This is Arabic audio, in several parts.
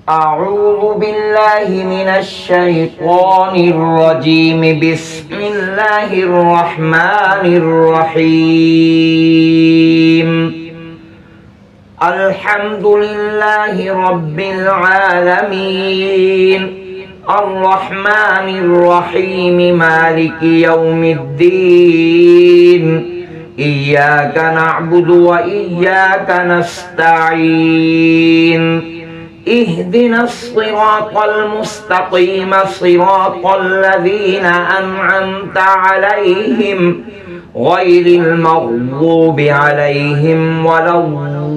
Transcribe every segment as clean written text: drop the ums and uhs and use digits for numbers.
أعوذ بالله من الشيطان الرجيم. بسم الله الرحمن الرحيم. الحمد لله رب العالمين، الرحمن الرحيم، مالك يوم الدين. إياك نعبد وإياك نستعين. اهدنا الصراط المستقيم، صراط الذين أنعمت عليهم غير المغضوب عليهم ولا الضالين.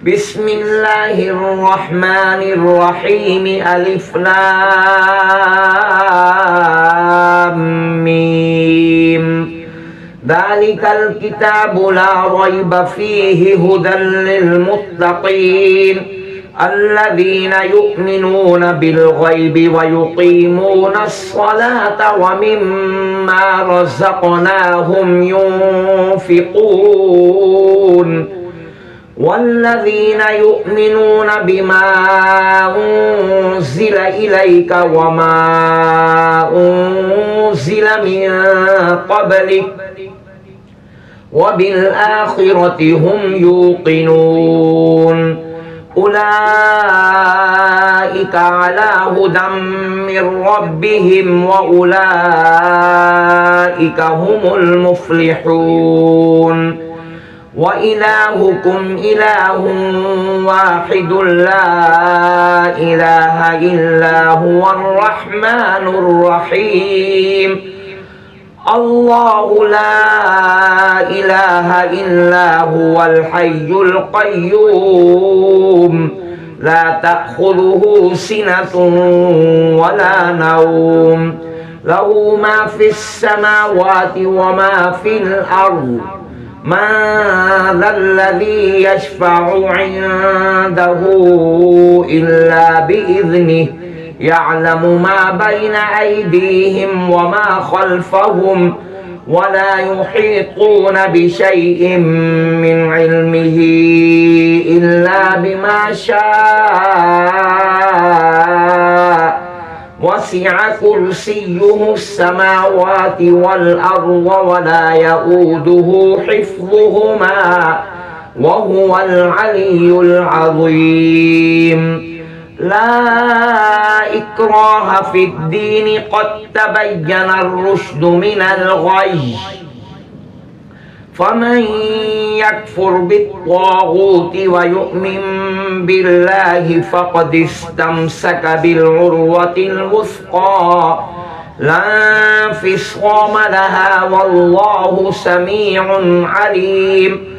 بسم الله الرحمن الرحيم. ألف لام ميم. ذلك الكتاب لا ريب فيه هدى للمتقين الذين يؤمنون بالغيب ويقيمون الصلاة ومما رزقناهم ينفقون والذين يؤمنون بما أنزل إليك وما أنزل من قبلك وبالآخرة هم يوقنون. أولئك على هدى من ربهم وأولئك هم المفلحون. وإلهكم إله واحد لا إله إلا هو الرحمن الرحيم. الله لا إله إلا هو الحي القيوم لا تأخذه سنة ولا نوم له ما في السماوات وما في الأرض. من ذا الذي يشفع عنده إلا بإذنه يعلم ما بين أيديهم وما خلفهم ولا يحيطون بشيء من علمه إلا بما شاء. وسع كرسيه السماوات والأرض ولا يؤوده حفظهما وهو العلي العظيم. لا إكراه في الدين قد تبين الرشد من الغي. فمن يكفر بالطاغوت ويؤمن بالله فقد استمسك بالعروة الوثقى لا انفصام لها والله سميع عليم.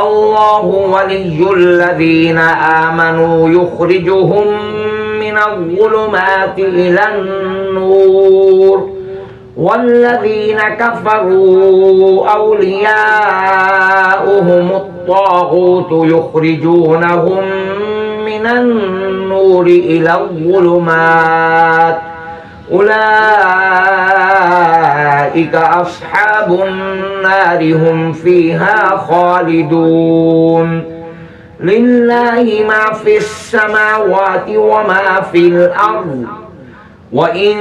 الله ولي الذين آمنوا يخرجهم من الظلمات إلى النور والذين كفروا أولياؤهم الطاغوت يخرجونهم من النور إلى الظلمات. أولئك أصحاب النار هم فيها خالدون. لله ما في السماوات وما في الأرض وإن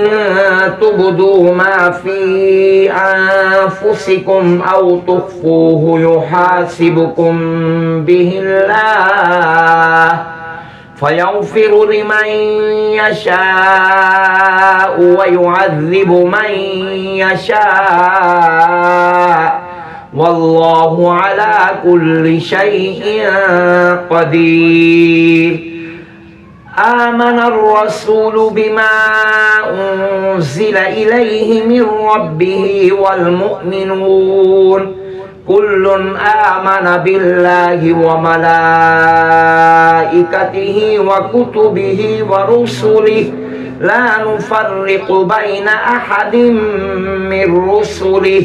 تبدوا ما في أنفسكم أو تخفوه يحاسبكم به الله فيغفر لمن يشاء ويعذب من يشاء والله على كل شيء قدير. آمن الرسول بما أنزل إليه من ربه والمؤمنون كل آمن بالله وملائكته وكتبه ورسله لا نفرق بين أحد من رسله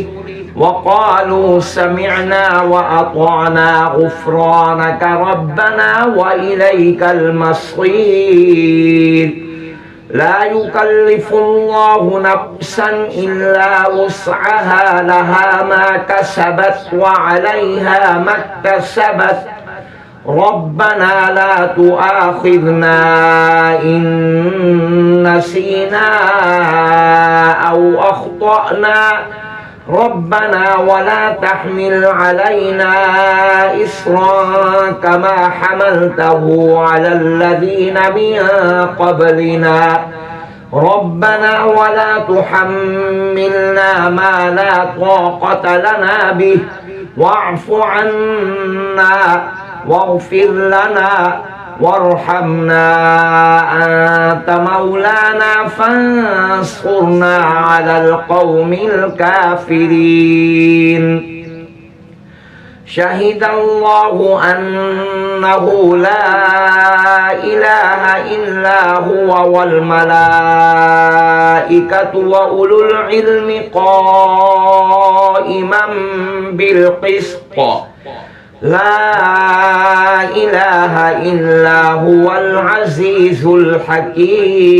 وقالوا سمعنا وأطعنا غفرانك ربنا وإليك المصير. لا يكلف الله نفسا إلا وسعها لها ما كسبت وعليها ما اكتسبت ربنا لا تؤاخذنا إن نسينا أو أخطأنا ربنا ولا تحمل علينا إصرا كما حملته على الذين من قبلنا ربنا ولا تحملنا ما لا طاقة لنا به واعف عنا واغفر لنا وارحمنا أنت مولانا فانصرنا على القوم الكافرين شهد الله أنه لا إله إلا هو والملائكة وأولو العلم قائما بالقسط لا إله إلا هو العزيز الحكيم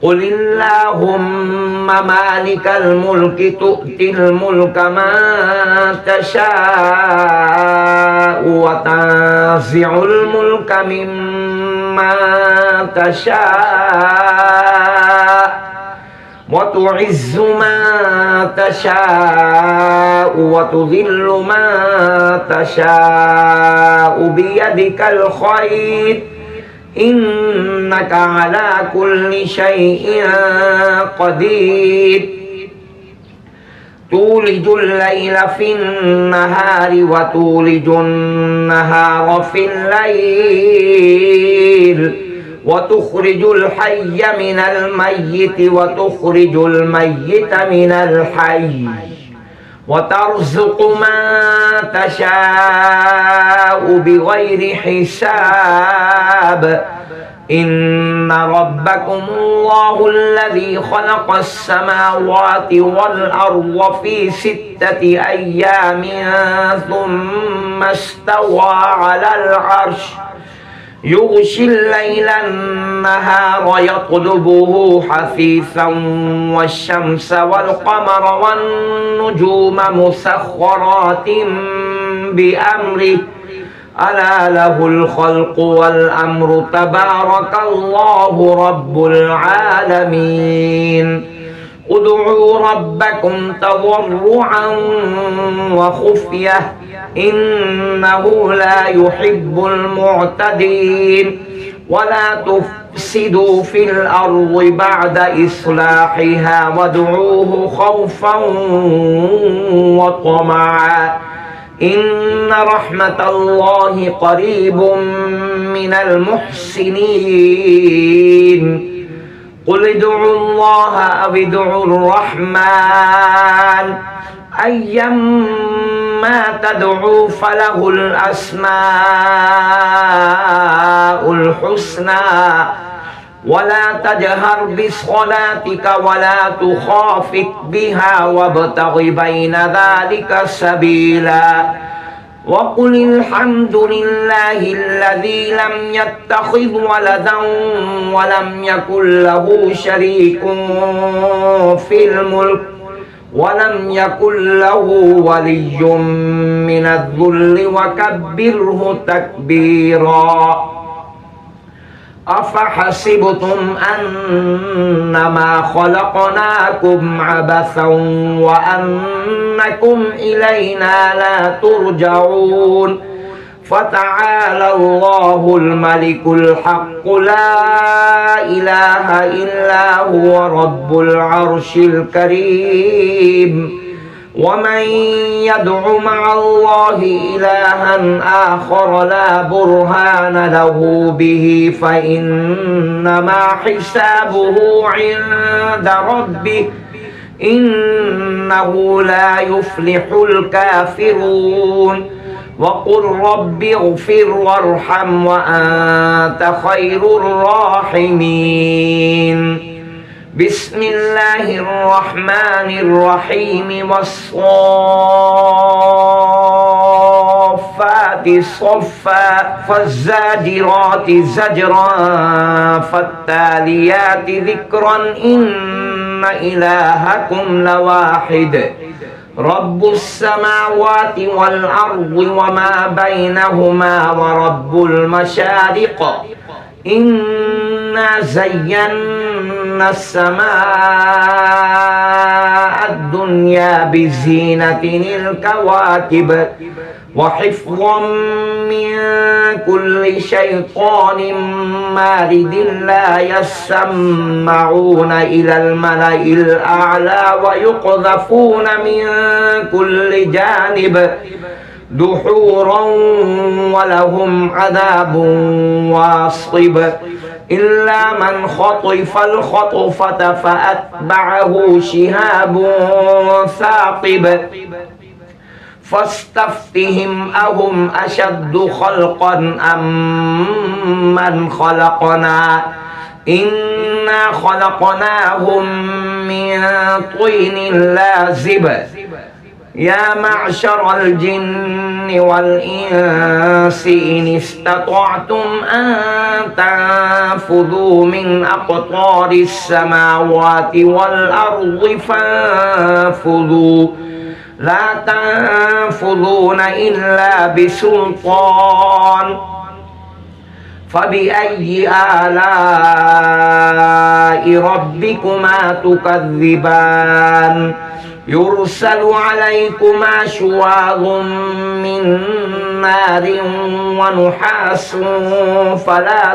قل اللهم مالك الملك تؤتي الملك من تشاء وتنزع الملك ممن تشاء وتعز من تشاء وتذل من تشاء بيدك الخير إنك على كل شيء قدير تولج الليل في النهار وتولج النهار في الليل وتخرج الحي من الميت وتخرج الميت من الحي وترزق من تشاء بغير حساب إن ربكم الله الذي خلق السماوات والأرض في 6 أيام ثم استوى على العرش يغشي الليل النهار يطلبه حثيثا والشمس والقمر والنجوم مسخرات بأمره ألا له الخلق والأمر تبارك الله رب العالمين ادعوا ربكم تضرعا وخفية إنه لا يحب المعتدين ولا تفسدوا في الأرض بعد إصلاحها وادعوه خوفا وطمعا إن رحمة الله قريب من المحسنين قل ادعوا الله أو ادعوا الرحمن أيما تدعوا فله الأسماء الحسنى ولا تجهر بصلاتك ولا تخافت بها وابتغ بين ذلك سبيلا وقل الحمد لله الذي لم يتخذ ولدا ولم يكن له شريك في الملك ولم يكن له ولي من الذل وكبره تكبيرا أفحسبتم أنما خلقناكم عبثا وأنكم إلينا لا ترجعون فتعالى الله الملك الحق لا إله إلا هو رب العرش الكريم ومن يدع مع الله إلها آخر لا برهان له به فإنما حسابه عند ربه إنه لا يفلح الكافرون وقل رب اغفر وارحم وأنت خير الراحمين بسم الله الرحمن الرحيم والصافات الصفات صفا فالزاجرات زجرا فالتاليات ذكرا إن إلهكم لواحد رب السماوات والأرض وما بينهما ورب المشارق إنا زينا السماء الدنيا بزينة الكواكب وحفظا من كل شيطان مارد لا يسمعون إلى الملأ الأعلى ويقذفون من كل جانب دحورا ولهم عذاب واصب إلا من خطف الخطفة فأتبعه شهاب ثاقب فاستفتهم أهم أشد خلقا أم من خلقنا إنا خلقناهم من طين لازب يا معشر الجن والإنس إن استطعتم أن تنفذوا من أقطار السماوات والأرض فانفذوا لا تنفذون إلا بسلطان فبأي آلاء ربكما تكذبان يرسل عليكما شواظ من نار ونحاس فلا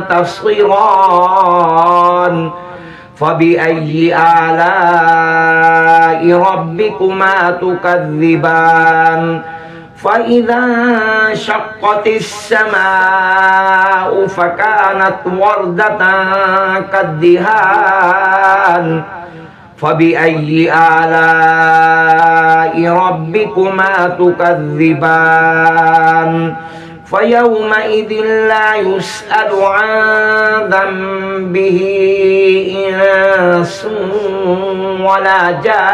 تنتصران فبأي آلاء ربكما تكذبان فإذا انشقت السماء فكانت وردة كالدهان فبأي آلاء ربكما تكذبان فيومئذ لا يسأل عن ذنبه إنس ولا جان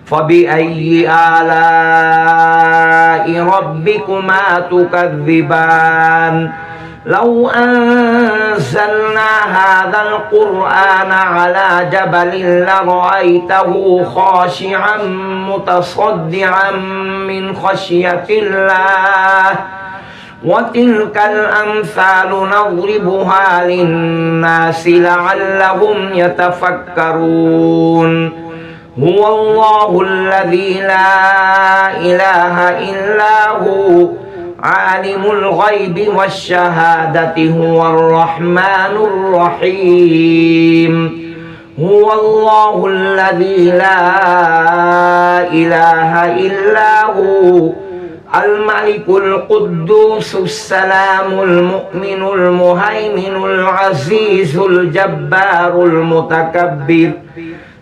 فبأي آلاء ربكما تكذبان لو أنزلنا هذا القرآن على جبل لرأيته خاشعا متصدعا من خشية الله وتلك الأمثال نضربها للناس لعلهم يتفكرون هو الله الذي لا إله إلا هو عالم الغيب والشهادة هو الرحمن الرحيم هو الله الذي لا إله إلا هو الملك القدوس السلام المؤمن المهيمن العزيز الجبار المتكبر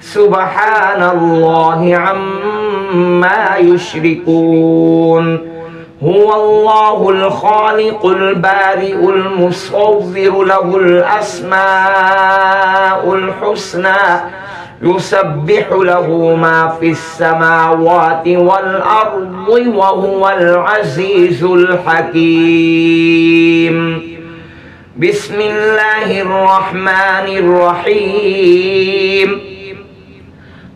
سبحان الله عما يشركون هو الله الخالق البارئ المصور له الأسماء الحسنى يسبح له ما في السماوات والأرض وهو العزيز الحكيم بسم الله الرحمن الرحيم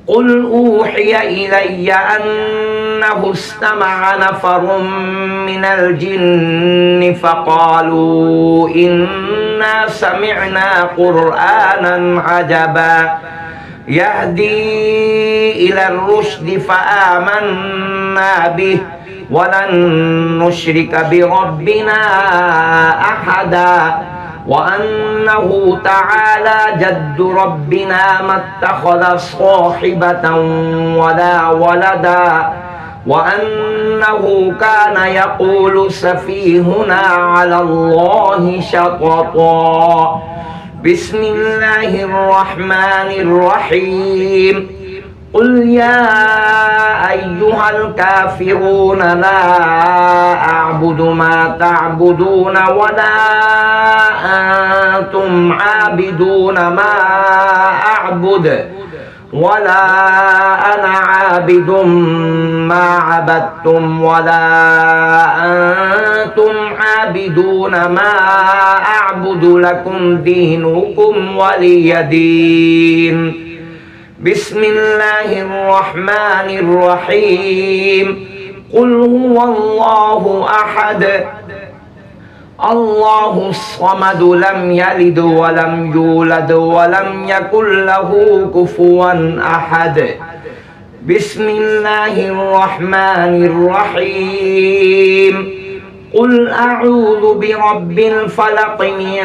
قل أوحي إلي أنه استمع نفر من الجن فقالوا إنا سمعنا قرآنا عجبا يهدي إلى الرشد فآمنا به ولن نشرك بربنا أحدا وأنه تعالى جد ربنا ما اتخذ صاحبة ولا ولدا وأنه كان يقول سفيهنا على الله شططا بسم الله الرحمن الرحيم قل يا أيها الكافرون لا أعبد ما تعبدون ولا أنتم عابدون ما أعبد ولا أنا عابد ما عبدتم ولا أنتم عابدون ما أعبد لكم دينكم ولي دين بسم الله الرحمن الرحيم قل هو الله أحد الله الصمد لم يلد ولم يولد ولم يكن له كفوا أحد بسم الله الرحمن الرحيم قل أعوذ برب الفلق من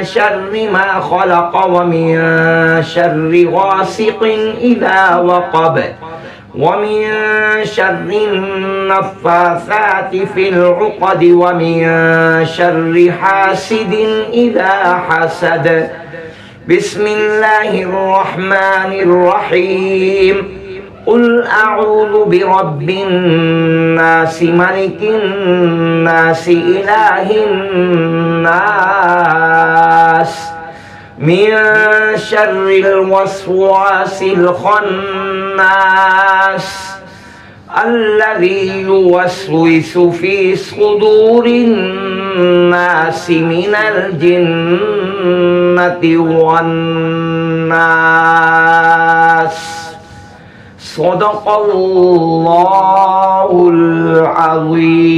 شر ما خلق ومن شر غاسق إذا وقب ومن شر النفاثات في العقد ومن شر حاسد إذا حسد بسم الله الرحمن الرحيم قل أعوذ برب الناس ملك الناس إله الناس من شر الوسواس الخناس الذي يوسوس في صدور الناس من الجنة والناس صدق الله العظيم